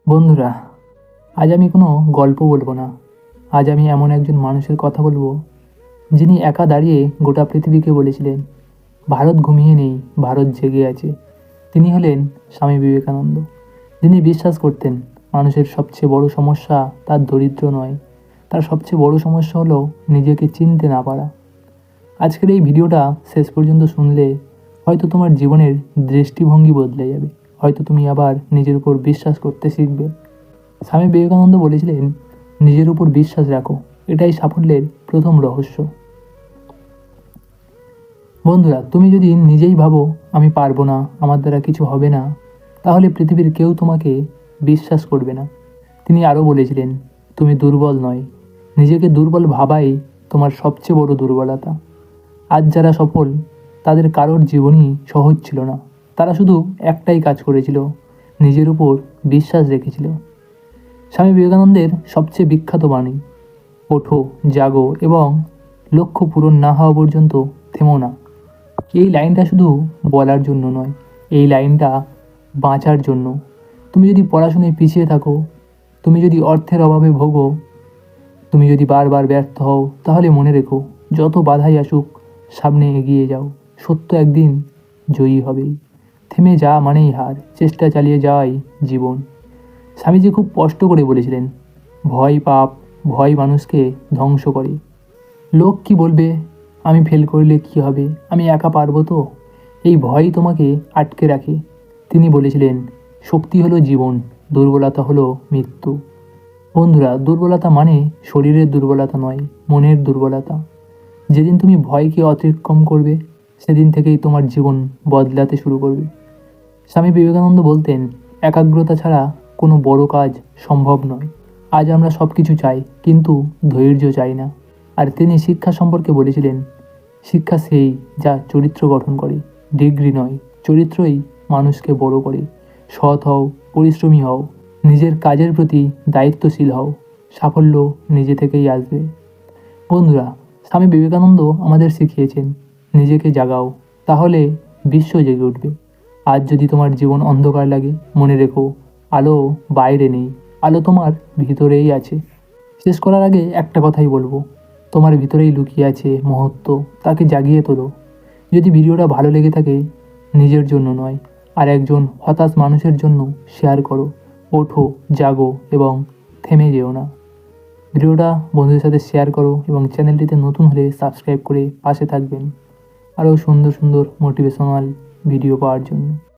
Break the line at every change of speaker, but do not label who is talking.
বন্ধুরা, আজ আমি কোনো গল্প বলবো না। আজ আমি এমন একজন মানুষের কথা বলবো যিনি একা দাঁড়িয়ে গোটা পৃথিবীকে বলেছিলেন, ভারত ঘুমিয়ে নেই, ভারত জেগে আছে। তিনি হলেন স্বামী বিবেকানন্দ। যিনি বিশ্বাস করতেন মানুষের সবচেয়ে বড় সমস্যা তার দরিদ্র নয়, তার সবচেয়ে বড় সমস্যা হলো নিজেকে চিনতে না পারা। আজকের এই ভিডিওটা শেষ পর্যন্ত শুনলে হয়তো তোমার জীবনের দৃষ্টিভঙ্গি বদলে যাবে, হয়তো তুমি আবার নিজের উপর বিশ্বাস করতে শিখবে। স্বামী বিবেকানন্দ বলেছিলেন, নিজের উপর বিশ্বাস রাখো, এটাই সাফল্যের প্রথম রহস্য। বন্ধুরা, তুমি যদি নিজেই ভাবো আমি পারবো না, আমার দ্বারা কিছু হবে না, তাহলে পৃথিবীর কেউ তোমাকে বিশ্বাস করবে না। তিনি আরও বলেছিলেন, তুমি দুর্বল নয়, নিজেকে দুর্বল ভাবাই তোমার সবচেয়ে বড় দুর্বলতা। আজ যারা সফল, তাদের কারোর জীবনই সহজ ছিল না। তারা শুধু একটাই কাজ করেছিল, নিজের উপর বিশ্বাস রেখেছিল। স্বামী বিবেকানন্দের সবচেয়ে বিখ্যাত বাণী, ওঠো, জাগো এবং লক্ষ্য পূরণ না হওয়া পর্যন্ত থেমো না। এই লাইনটা শুধু বলার জন্য নয়, এই লাইনটা বাঁচার জন্য। তুমি যদি পড়াশোনায় পিছিয়ে থাকো, তুমি যদি অর্থের অভাবে ভোগো, তুমি যদি বারবার ব্যর্থ হও, তাহলে মনে রেখো, যত বাধাই আসুক সামনে এগিয়ে যাও, সত্য একদিন জয়ী হবেই। থেমে যাওয়া মানেই হার, চেষ্টা চালিয়ে যাওয়াই জীবন। স্বামীজি খুব কষ্ট করে বলেছিলেন, ভয় পাপ, ভয় মানুষকে ধ্বংস করে। লোক কি বলবে, আমি ফেল করলে কি হবে, আমি একা পারবো তো, এই ভয়ই তোমাকে আটকে রাখে। তিনি বলেছিলেন, শক্তি হলো জীবন, দুর্বলতা হলো মৃত্যু। বন্ধুরা, দুর্বলতা মানে শরীরের দুর্বলতা নয়, মনের দুর্বলতা। যেদিন তুমি ভয়কে অতিক্রম করবে, সেদিন থেকেই তোমার জীবন বদলাতে শুরু করবে। স্বামী বিবেকানন্দ বলতেন, একাগ্রতা ছাড়া কোনো বড় কাজ সম্ভব নয়। আজ আমরা সব কিছু চাই, কিন্তু ধৈর্য চাই না। আর তিনি শিক্ষা সম্পর্কে বলেছিলেন, শিক্ষা সেই যা চরিত্র গঠন করে, ডিগ্রি নয়, চরিত্রই মানুষকে বড় করে। সৎ হও, পরিশ্রমী হও, নিজের কাজের প্রতি দায়িত্বশীল হও, সাফল্য নিজে থেকেই আসবে। বন্ধুরা, স্বামী বিবেকানন্দ আমাদের শিখিয়েছেন, নিজেকে জাগাও, তাহলে বিশ্ব জেগে উঠবে। আজ যদি তোমার জীবন অন্ধকার লাগে, মনে রেখো, আলো বাইরে নেই, আলো তোমার ভিতরেই আছে। শেষ করার আগে একটা কথাই বলবো, তোমার ভিতরেই লুকিয়ে আছে মহত্ব, তাকে জাগিয়ে তোলো। যদি ভিডিওটা ভালো লেগে থাকে, নিজের জন্য নয়, আর একজন হতাশ মানুষের জন্য শেয়ার করো। ওঠো, জাগো এবং থেমে যেও না। ভিডিওটা বন্ধুদের সাথে শেয়ার করো এবং চ্যানেলটিতে নতুন হলে সাবস্ক্রাইব করে পাশে থাকবেন আরও সুন্দর সুন্দর মোটিভেশনাল ভিডিও পাওয়ার জন্য।